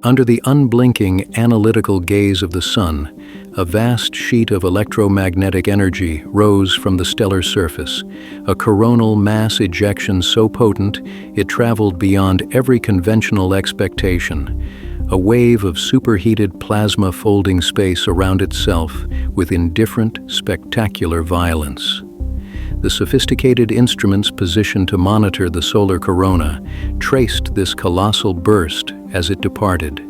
Under the unblinking, analytical gaze of the sun, a vast sheet of electromagnetic energy rose from the stellar surface, a coronal mass ejection so potent it traveled beyond every conventional expectation, a wave of superheated plasma folding space around itself with indifferent, spectacular violence. The sophisticated instruments positioned to monitor the solar corona traced this colossal burst as it departed,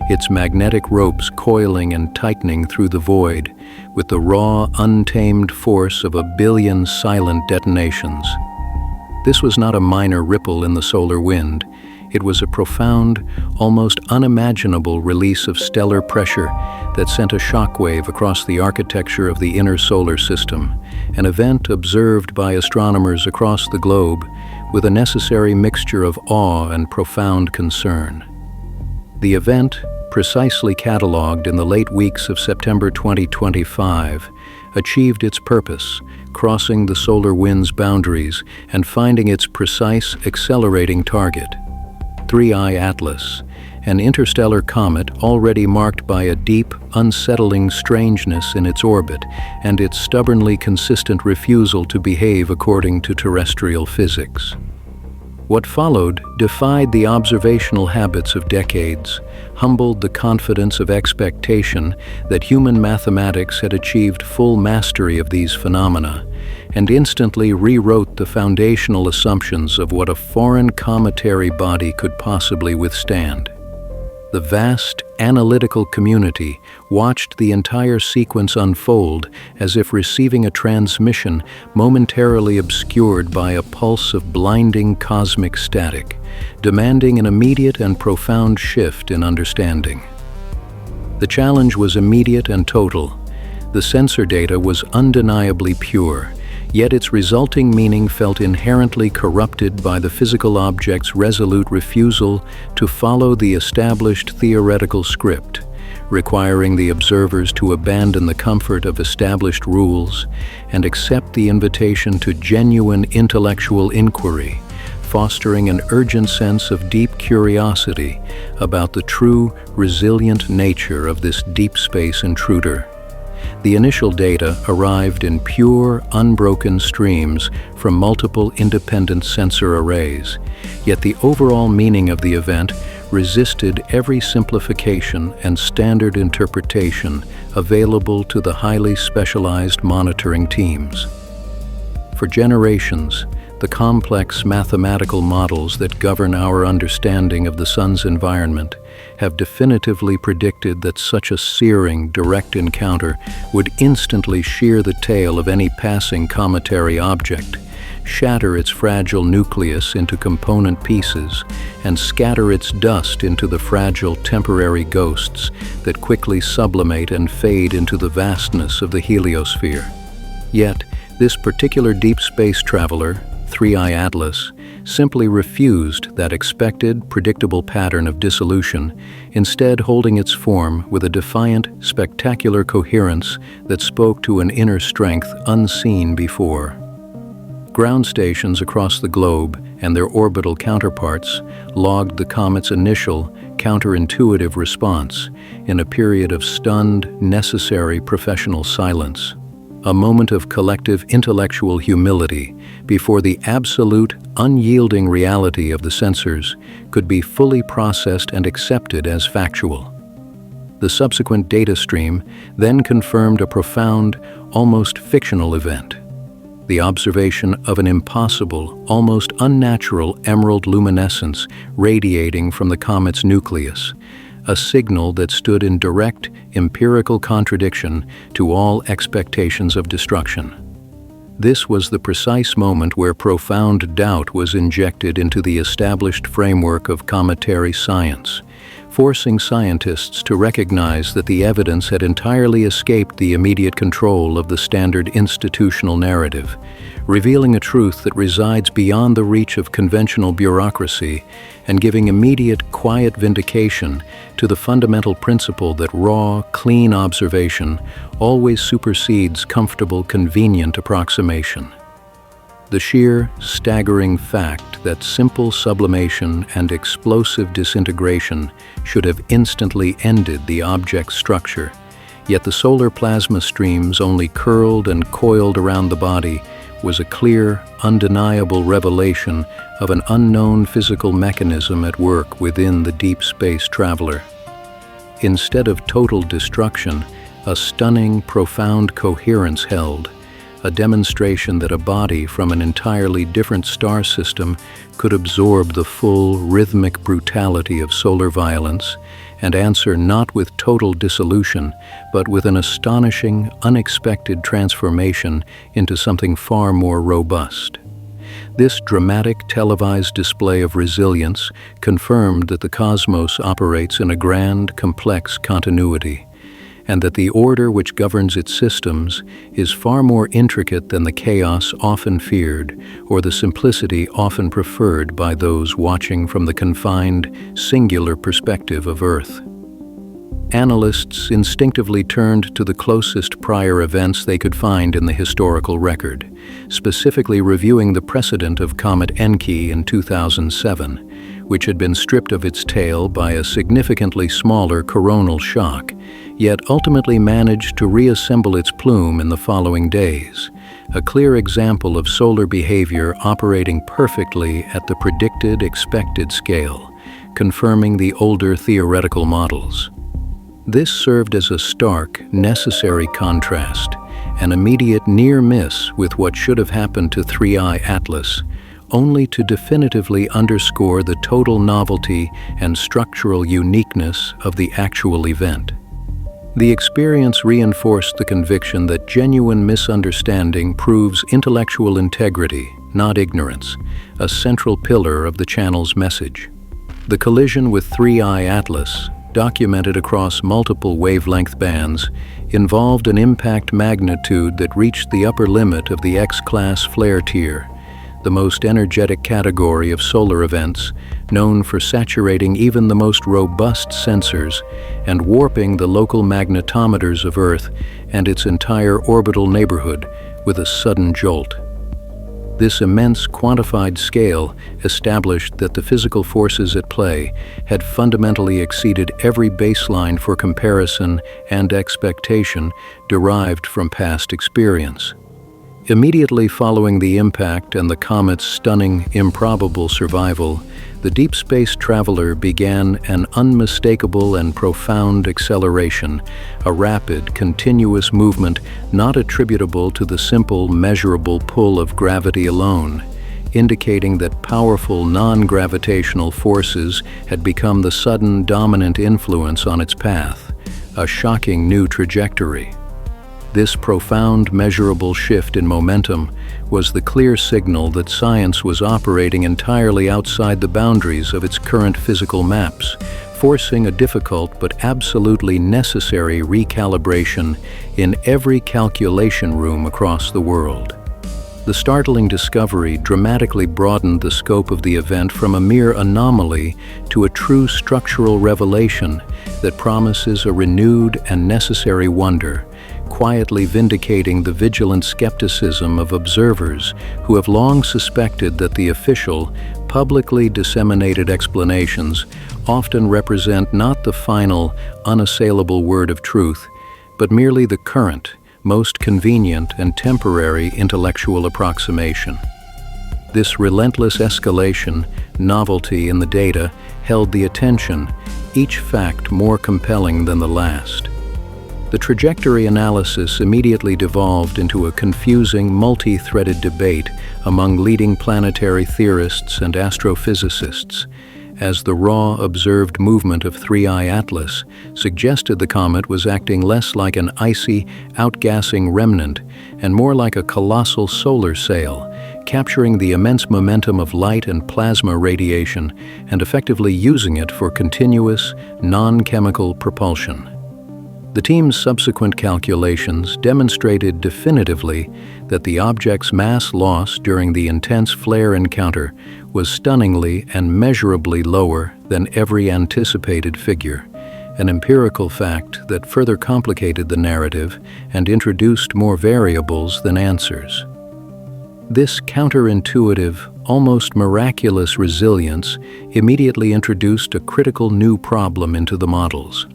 its magnetic ropes coiling and tightening through the void with the raw, untamed force of a billion silent detonations. This was not a minor ripple in the solar wind. It was a profound, almost unimaginable release of stellar pressure that sent a shockwave across the architecture of the inner solar system, an event observed by astronomers across the globe with a necessary mixture of awe and profound concern. The event, precisely catalogued in the late weeks of September 2025, achieved its purpose, crossing the solar wind's boundaries and finding its precise, accelerating target. 3I Atlas, an interstellar comet already marked by a deep, unsettling strangeness in its orbit and its stubbornly consistent refusal to behave according to terrestrial physics. What followed defied the observational habits of decades, humbled the confidence of expectation that human mathematics had achieved full mastery of these phenomena, and instantly rewrote the foundational assumptions of what a foreign cometary body could possibly withstand. The vast, analytical community watched the entire sequence unfold as if receiving a transmission momentarily obscured by a pulse of blinding cosmic static, demanding an immediate and profound shift in understanding. The challenge was immediate and total. The sensor data was undeniably pure, yet its resulting meaning felt inherently corrupted by the physical object's resolute refusal to follow the established theoretical script, requiring the observers to abandon the comfort of established rules and accept the invitation to genuine intellectual inquiry, fostering an urgent sense of deep curiosity about the true, resilient nature of this deep space intruder. The initial data arrived in pure, unbroken streams from multiple independent sensor arrays, yet the overall meaning of the event resisted every simplification and standard interpretation available to the highly specialized monitoring teams. For generations, the complex mathematical models that govern our understanding of the sun's environment have definitively predicted that such a searing, direct encounter would instantly shear the tail of any passing cometary object, shatter its fragile nucleus into component pieces, and scatter its dust into the fragile temporary ghosts that quickly sublimate and fade into the vastness of the heliosphere. Yet, this particular deep space traveler, 3I Atlas, simply refused that expected, predictable pattern of dissolution, instead holding its form with a defiant, spectacular coherence that spoke to an inner strength unseen before. Ground stations across the globe and their orbital counterparts logged the comet's initial, counterintuitive response in a period of stunned, necessary professional silence. A moment of collective intellectual humility before the absolute, unyielding reality of the sensors could be fully processed and accepted as factual. The subsequent data stream then confirmed a profound, almost fictional event: the observation of an impossible, almost unnatural emerald luminescence radiating from the comet's nucleus, a signal that stood in direct, empirical contradiction to all expectations of destruction. This was the precise moment where profound doubt was injected into the established framework of cometary science, forcing scientists to recognize that the evidence had entirely escaped the immediate control of the standard institutional narrative, revealing a truth that resides beyond the reach of conventional bureaucracy and giving immediate, quiet vindication to the fundamental principle that raw, clean observation always supersedes comfortable, convenient approximation. The sheer, staggering fact that simple sublimation and explosive disintegration should have instantly ended the object's structure, yet the solar plasma streams only curled and coiled around the body, was a clear, undeniable revelation of an unknown physical mechanism at work within the deep space traveler. Instead of total destruction, a stunning, profound coherence held, a demonstration that a body from an entirely different star system could absorb the full, rhythmic brutality of solar violence and answer not with total dissolution, but with an astonishing, unexpected transformation into something far more robust. This dramatic televised display of resilience confirmed that the cosmos operates in a grand, complex continuity, and that the order which governs its systems is far more intricate than the chaos often feared or the simplicity often preferred by those watching from the confined, singular perspective of Earth. Analysts instinctively turned to the closest prior events they could find in the historical record, specifically reviewing the precedent of Comet Encke in 2007, which had been stripped of its tail by a significantly smaller coronal shock, yet ultimately managed to reassemble its plume in the following days, a clear example of solar behavior operating perfectly at the predicted expected scale, confirming the older theoretical models. This served as a stark, necessary contrast, an immediate near miss with what should have happened to 3I Atlas, only to definitively underscore the total novelty and structural uniqueness of the actual event. The experience reinforced the conviction that genuine misunderstanding proves intellectual integrity, not ignorance, a central pillar of the channel's message. The collision with 3I Atlas, documented across multiple wavelength bands, involved an impact magnitude that reached the upper limit of the X-class flare tier, the most energetic category of solar events, known for saturating even the most robust sensors and warping the local magnetometers of Earth and its entire orbital neighborhood with a sudden jolt. This immense quantified scale established that the physical forces at play had fundamentally exceeded every baseline for comparison and expectation derived from past experience. Immediately following the impact and the comet's stunning, improbable survival, the deep space traveler began an unmistakable and profound acceleration, a rapid, continuous movement not attributable to the simple, measurable pull of gravity alone, indicating that powerful non-gravitational forces had become the sudden dominant influence on its path, a shocking new trajectory. This profound, measurable shift in momentum was the clear signal that science was operating entirely outside the boundaries of its current physical maps, forcing a difficult but absolutely necessary recalibration in every calculation room across the world. The startling discovery dramatically broadened the scope of the event from a mere anomaly to a true structural revelation that promises a renewed and necessary wonder, quietly vindicating the vigilant skepticism of observers who have long suspected that the official, publicly disseminated explanations often represent not the final, unassailable word of truth, but merely the current, most convenient and temporary intellectual approximation. This relentless escalation, novelty in the data, held the attention, each fact more compelling than the last. The trajectory analysis immediately devolved into a confusing, multi-threaded debate among leading planetary theorists and astrophysicists, as the raw, observed movement of 3I Atlas suggested the comet was acting less like an icy, outgassing remnant and more like a colossal solar sail, capturing the immense momentum of light and plasma radiation and effectively using it for continuous, non-chemical propulsion. The team's subsequent calculations demonstrated definitively that the object's mass loss during the intense flare encounter was stunningly and measurably lower than every anticipated figure, an empirical fact that further complicated the narrative and introduced more variables than answers. This counterintuitive, almost miraculous resilience immediately introduced a critical new problem into the models.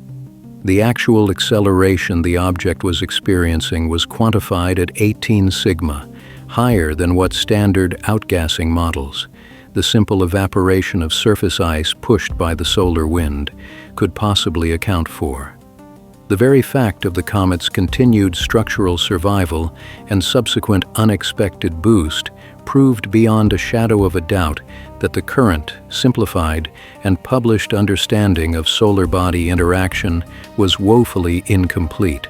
The actual acceleration the object was experiencing was quantified at 18 sigma, higher than what standard outgassing models, the simple evaporation of surface ice pushed by the solar wind, could possibly account for. The very fact of the comet's continued structural survival and subsequent unexpected boost proved beyond a shadow of a doubt that the current, simplified, and published understanding of solar-body interaction was woefully incomplete.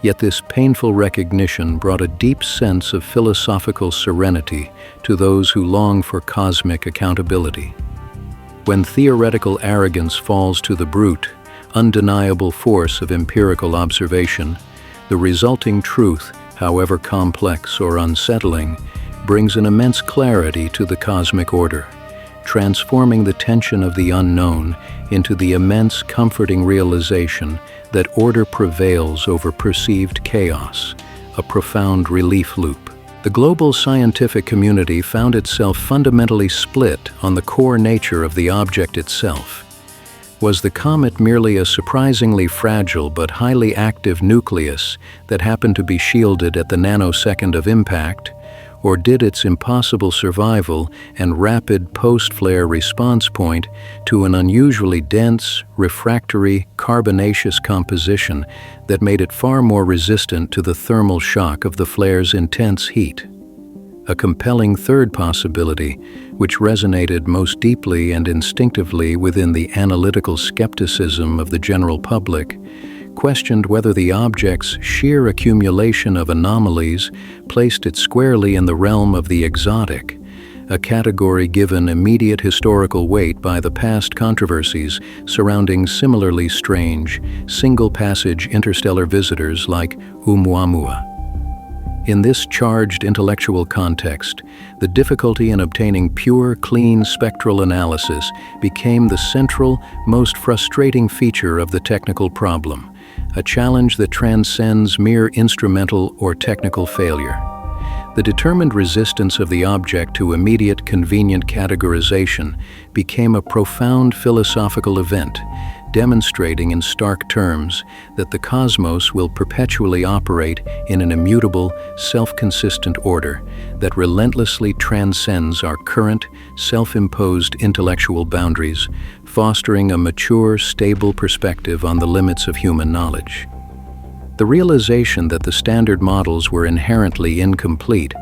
Yet this painful recognition brought a deep sense of philosophical serenity to those who long for cosmic accountability. When theoretical arrogance falls to the brute, undeniable force of empirical observation, the resulting truth, however complex or unsettling, brings an immense clarity to the cosmic order, transforming the tension of the unknown into the immense comforting realization that order prevails over perceived chaos, a profound relief loop. The global scientific community found itself fundamentally split on the core nature of the object itself. Was the comet merely a surprisingly fragile but highly active nucleus that happened to be shielded at the nanosecond of impact, or did its impossible survival and rapid post-flare response point to an unusually dense, refractory, carbonaceous composition that made it far more resistant to the thermal shock of the flare's intense heat? A compelling third possibility, which resonated most deeply and instinctively within the analytical skepticism of the general public, questioned whether the object's sheer accumulation of anomalies placed it squarely in the realm of the exotic, a category given immediate historical weight by the past controversies surrounding similarly strange, single-passage interstellar visitors like Oumuamua. In this charged intellectual context, the difficulty in obtaining pure, clean spectral analysis became the central, most frustrating feature of the technical problem, a challenge that transcends mere instrumental or technical failure. The determined resistance of the object to immediate, convenient categorization became a profound philosophical event, demonstrating in stark terms that the cosmos will perpetually operate in an immutable, self-consistent order that relentlessly transcends our current, self-imposed intellectual boundaries, fostering a mature, stable perspective on the limits of human knowledge. The realization that the standard models were inherently incomplete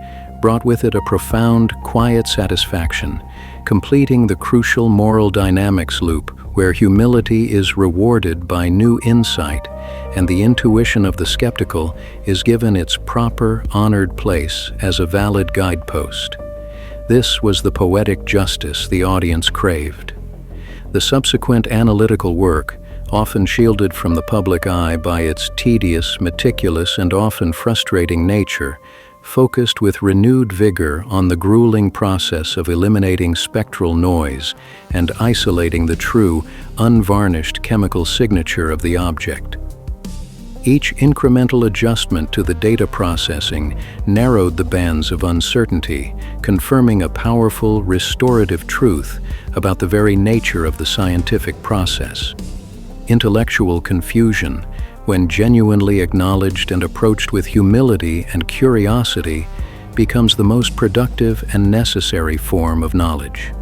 brought with it a profound, quiet satisfaction, completing the crucial moral dynamics loop where humility is rewarded by new insight and the intuition of the skeptical is given its proper, honored place as a valid guidepost. This was the poetic justice the audience craved. The subsequent analytical work, often shielded from the public eye by its tedious, meticulous, and often frustrating nature, focused with renewed vigor on the grueling process of eliminating spectral noise and isolating the true, unvarnished chemical signature of the object. Each incremental adjustment to the data processing narrowed the bands of uncertainty, confirming a powerful, restorative truth about the very nature of the scientific process. Intellectual confusion, when genuinely acknowledged and approached with humility and curiosity, becomes the most productive and necessary form of knowledge.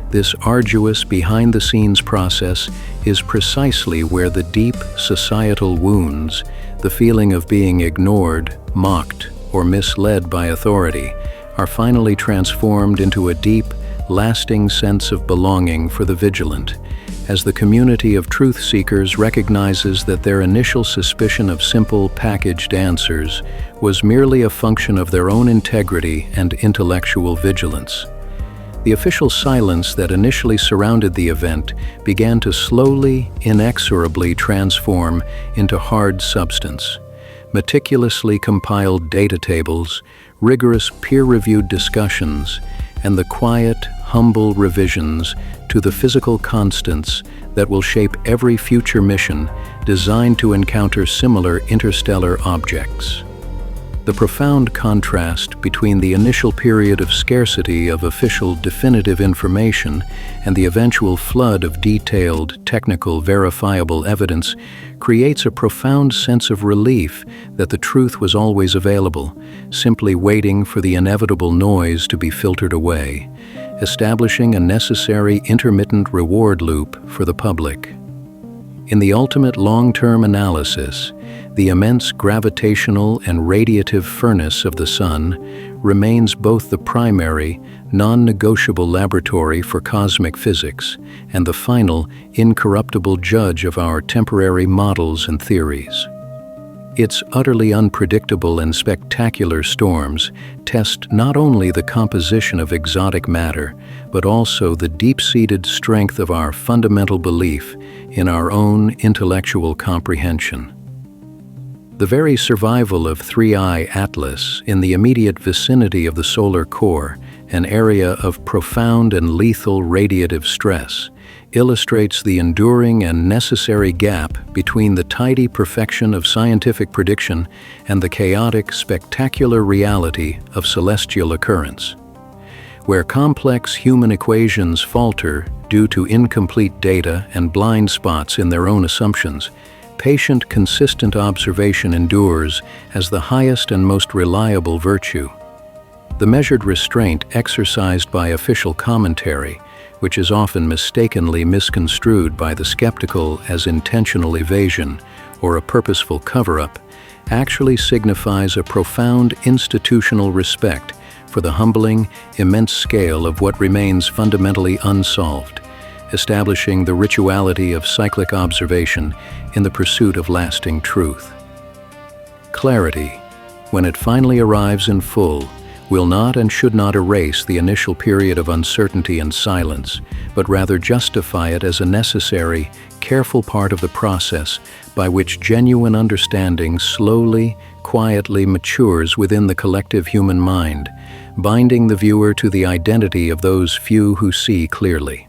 This arduous behind-the-scenes process is precisely where the deep societal wounds, the feeling of being ignored, mocked, or misled by authority, are finally transformed into a deep, lasting sense of belonging for the vigilant, as the community of truth seekers recognizes that their initial suspicion of simple, packaged answers was merely a function of their own integrity and intellectual vigilance. The official silence that initially surrounded the event began to slowly, inexorably transform into hard substance. Meticulously compiled data tables, rigorous peer-reviewed discussions, and the quiet, humble revisions to the physical constants that will shape every future mission designed to encounter similar interstellar objects. The profound contrast between the initial period of scarcity of official definitive information and the eventual flood of detailed, technical, verifiable evidence creates a profound sense of relief that the truth was always available, simply waiting for the inevitable noise to be filtered away, establishing a necessary intermittent reward loop for the public. In the ultimate long-term analysis, the immense gravitational and radiative furnace of the Sun remains both the primary, non-negotiable laboratory for cosmic physics and the final, incorruptible judge of our temporary models and theories. Its utterly unpredictable and spectacular storms test not only the composition of exotic matter, but also the deep-seated strength of our fundamental belief in our own intellectual comprehension. The very survival of 3I Atlas in the immediate vicinity of the solar core, an area of profound and lethal radiative stress, illustrates the enduring and necessary gap between the tidy perfection of scientific prediction and the chaotic, spectacular reality of celestial occurrence. Where complex human equations falter due to incomplete data and blind spots in their own assumptions, patient, consistent observation endures as the highest and most reliable virtue. The measured restraint exercised by official commentary, which is often mistakenly misconstrued by the skeptical as intentional evasion or a purposeful cover-up, actually signifies a profound institutional respect for the humbling, immense scale of what remains fundamentally unsolved, establishing the rituality of cyclic observation in the pursuit of lasting truth. Clarity, when it finally arrives in full, will not and should not erase the initial period of uncertainty and silence, but rather justify it as a necessary, careful part of the process by which genuine understanding slowly, quietly matures within the collective human mind, binding the viewer to the identity of those few who see clearly.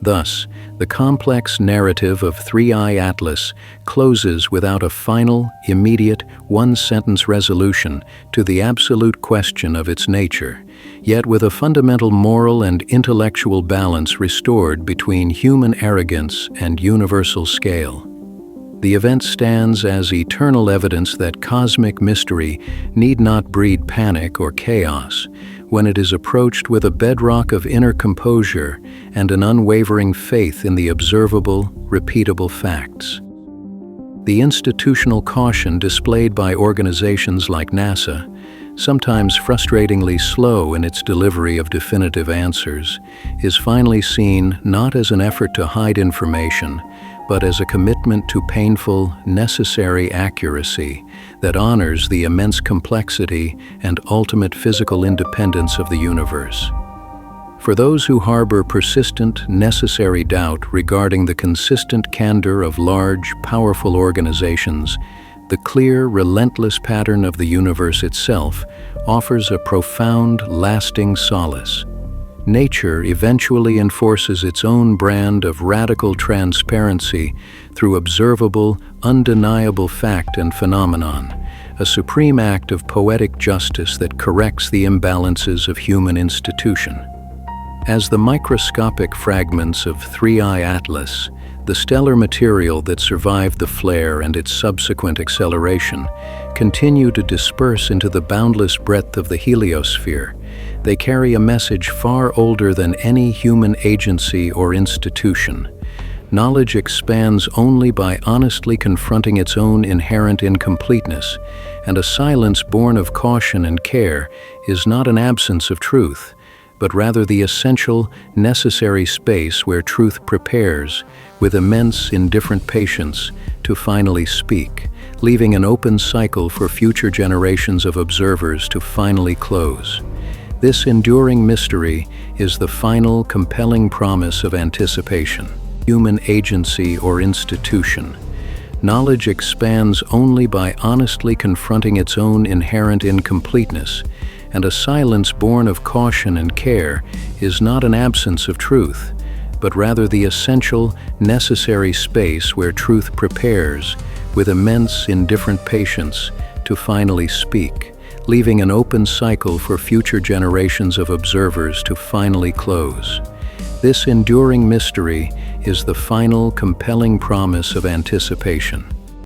Thus, the complex narrative of 3I Atlas closes without a final, immediate, one-sentence resolution to the absolute question of its nature, yet with a fundamental moral and intellectual balance restored between human arrogance and universal scale. The event stands as eternal evidence that cosmic mystery need not breed panic or chaos when it is approached with a bedrock of inner composure and an unwavering faith in the observable, repeatable facts. The institutional caution displayed by organizations like NASA, sometimes frustratingly slow in its delivery of definitive answers, is finally seen not as an effort to hide information, but as a commitment to painful, necessary accuracy that honors the immense complexity and ultimate physical independence of the universe. For those who harbor persistent, necessary doubt regarding the consistent candor of large, powerful organizations, the clear, relentless pattern of the universe itself offers a profound, lasting solace. Nature eventually enforces its own brand of radical transparency through observable, undeniable fact and phenomenon, a supreme act of poetic justice that corrects the imbalances of human institution. As the microscopic fragments of 3I Atlas, the stellar material that survived the flare and its subsequent acceleration, continue to disperse into the boundless breadth of the heliosphere, they carry a message far older than any human agency or institution. Knowledge expands only by honestly confronting its own inherent incompleteness, and a silence born of caution and care is not an absence of truth, but rather the essential, necessary space where truth prepares, with immense, indifferent patience, to finally speak, leaving an open cycle for future generations of observers to finally close. This enduring mystery is the final, compelling promise of anticipation. Human agency or institution. Knowledge expands only by honestly confronting its own inherent incompleteness, and a silence born of caution and care is not an absence of truth, but rather the essential, necessary space where truth prepares, with immense, indifferent patience, to to finally speak, leaving an open cycle for future generations of observers to finally close. This enduring mystery is the final, compelling promise of anticipation.